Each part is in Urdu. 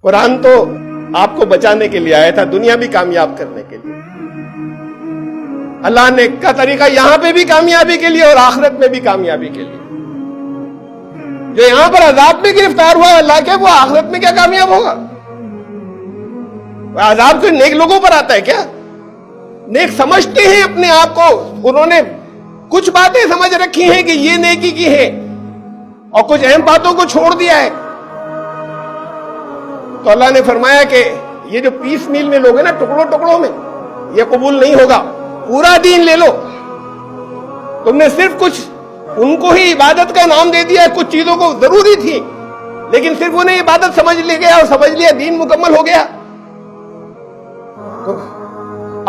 قرآن تو آپ کو بچانے کے لیے آیا تھا، دنیا بھی کامیاب کرنے کے لیے۔ اللہ نے کا طریقہ یہاں پہ بھی کامیابی کے لیے اور آخرت میں بھی کامیابی کے لیے۔ جو یہاں پر عذاب میں گرفتار ہوا اللہ کے، وہ آخرت میں کیا کامیاب ہوگا؟ عذاب تو نیک لوگوں پر آتا ہے کیا؟ نیک سمجھتے ہیں اپنے آپ کو، انہوں نے کچھ باتیں سمجھ رکھی ہیں کہ یہ نیکی کی ہے اور کچھ اہم باتوں کو چھوڑ دیا ہے۔ تو اللہ نے فرمایا کہ یہ جو پیس میل میں لوگ ہیں نا، ٹکڑوں ٹکڑوں میں، یہ قبول نہیں ہوگا۔ پورا دین لے لو۔ تم نے صرف کچھ ان کو ہی عبادت کا نام دے دیا، کچھ چیزوں کو ضروری تھی لیکن صرف انہیں عبادت سمجھ لے گیا اور سمجھ لیا دین مکمل ہو گیا۔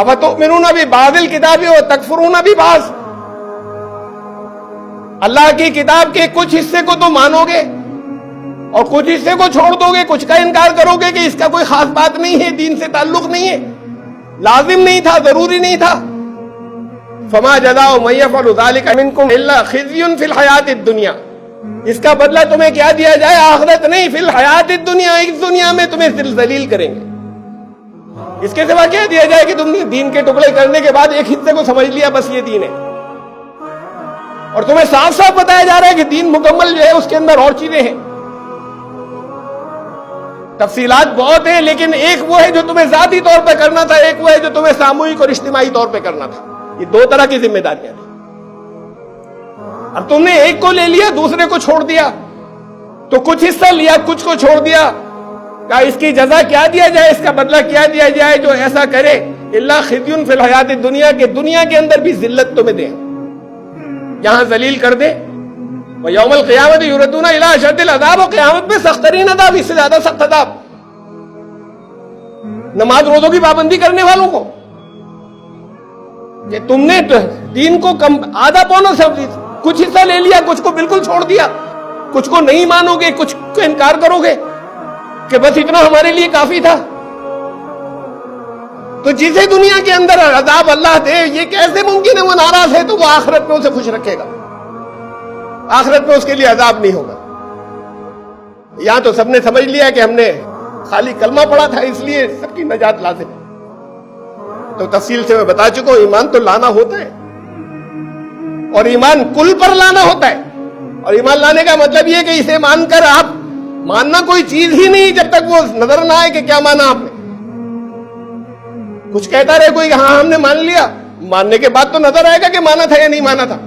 افتؤمنون ببعض الکتاب وتکفرون ببعض، اللہ کی کتاب کے کچھ حصے کو تو مانو گے اور کچھ حصے کو چھوڑ دو گے، کچھ کا انکار کرو گے کہ اس کا کوئی خاص بات نہیں ہے، دین سے تعلق نہیں ہے، لازم نہیں تھا، ضروری نہیں تھا۔ فما جزاء من يفعل ذلك منكم الا خزي في الحیات الدنیا، اس کا بدلہ تمہیں کیا دیا جائے؟ آخرت نہیں، فی الحیات الدنیا، اس دنیا میں تمہیں ذلیل کریں گے۔ اس کے سوا کیا دیا جائے کہ تم نے دین کے ٹکڑے کرنے کے بعد ایک حصے کو سمجھ لیا بس یہ دین ہے، اور تمہیں صاف صاف بتایا جا رہا ہے کہ دین مکمل جو ہے اس کے اندر اور چیزیں ہیں۔ تفصیلات بہت ہیں، لیکن ایک وہ ہے جو تمہیں ذاتی طور پہ کرنا تھا، ایک وہ ہے جو تمہیں ساموہک اور اجتماعی طور پہ کرنا تھا۔ یہ دو طرح کی ذمہ داریاں تھیں۔ اب تم نے ایک کو لے لیا، دوسرے کو چھوڑ دیا، تو کچھ حصہ لیا، کچھ کو چھوڑ دیا۔ کہا اس کی جزا کیا دیا جائے، اس کا بدلہ کیا دیا جائے؟ جو ایسا کرے الا خزی فی الحیات الدنیا، کہ دنیا کے اندر بھی ذلت تمہیں دے، یہاں ذلیل کر دے۔ وَيَوْمَ الْقِيَامَةِ يُرَدُّونَ إِلَىٰ أَشَدِّ الْعَذَابِ، اور قیامت میں سخت ترین عذاب، اس سے زیادہ سخت عذاب نماز روزوں کی پابندی کرنے والوں کو، کہ تم نے دین کو آدھا پونا سمجھ، کچھ حصہ لے لیا، کچھ کو بالکل چھوڑ دیا، کچھ کو نہیں مانو گے، کچھ کو انکار کرو گے کہ بس اتنا ہمارے لیے کافی تھا۔ تو جسے دنیا کے اندر عذاب اللہ دے، یہ کیسے ممکن ہے وہ ناراض ہے تو وہ آخرت میں اسے خوش رکھے گا؟ آخرت میں اس کے لیے عذاب نہیں ہوگا۔ یہاں تو سب نے سمجھ لیا کہ ہم نے خالی کلمہ پڑھا تھا اس لیے سب کی نجات لازم ہے۔ تو تفصیل سے میں بتا چکا ہوں، ایمان تو لانا ہوتا ہے، اور ایمان کل پر لانا ہوتا ہے۔ اور ایمان لانے کا مطلب یہ کہ اسے مان کر آپ ماننا کوئی چیز ہی نہیں جب تک وہ نظر نہ آئے کہ کیا مانا آپ نے۔ کچھ کہتا رہے کوئی ہاں ہم نے مان لیا، ماننے کے بعد تو نظر آئے گا کہ مانا تھا یا نہیں مانا تھا۔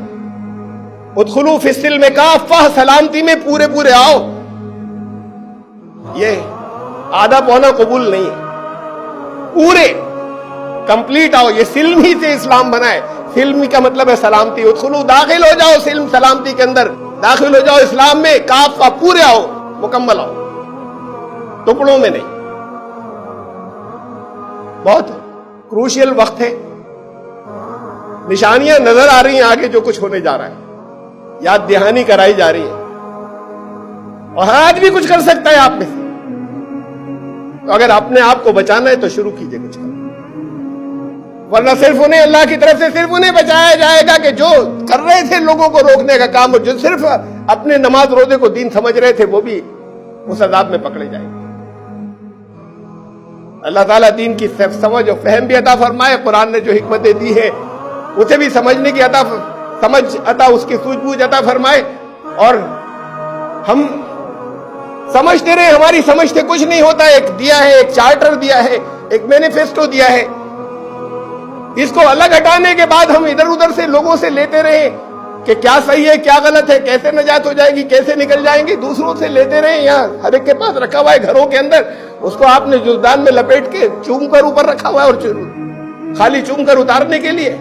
ادخلوا فی السلم کافہ، سلامتی میں پورے پورے آؤ۔ یہ آدھا پونا قبول نہیں ہے، پورے کمپلیٹ آؤ۔ یہ سلم ہی سے اسلام بنا ہے، سلم کا مطلب ہے سلامتی۔ ادخلوا، داخل ہو جاؤ، سلم سلامتی کے اندر داخل ہو جاؤ اسلام میں، کافہ پورے آؤ، مکمل آؤ، ٹکڑوں میں نہیں۔ بہت کروشل وقت ہے، نشانیاں نظر آ رہی ہیں آگے جو کچھ ہونے جا رہا ہے، یاد دہانی کرائی جا رہی ہے، اور آج بھی کچھ کر سکتا ہے آپ میں سے۔ تو اگر اپنے آپ کو بچانا ہے تو شروع کیجئے کچھ کرنا، ورنہ صرف انہیں اللہ کی طرف سے صرف انہیں بچایا جائے گا کہ جو کر رہے تھے لوگوں کو روکنے کا کام، جو صرف اپنے نماز روزے کو دین سمجھ رہے تھے، وہ بھی اس عذاب میں پکڑے جائیں گے۔ اللہ تعالیٰ دین کی سمجھ اور فہم بھی عطا فرمائے، قرآن نے جو حکمتیں دی ہیں اسے بھی سمجھنے کی سمجھ عطا، اس کی سوجھ بوجھ عطا فرمائے، اور ہم سمجھتے رہے، ہماری سمجھ سے کچھ نہیں ہوتا۔ ایک دیا ہے، ایک چارٹر دیا ہے، ایک مینیفیسٹو دیا ہے، اس کو الگ ہٹانے کے بعد ہم ادھر ادھر سے لوگوں سے لیتے رہے کہ کیا صحیح ہے کیا غلط ہے، کیسے نجات ہو جائے گی، کیسے نکل جائیں گے، دوسروں سے لیتے رہے۔ یہاں ہر ایک کے پاس رکھا ہوا ہے گھروں کے اندر، اس کو آپ نے جزدان میں لپیٹ کے چوم کر اوپر رکھا ہوا ہے، اور خالی چوم کر اتارنے کے لیے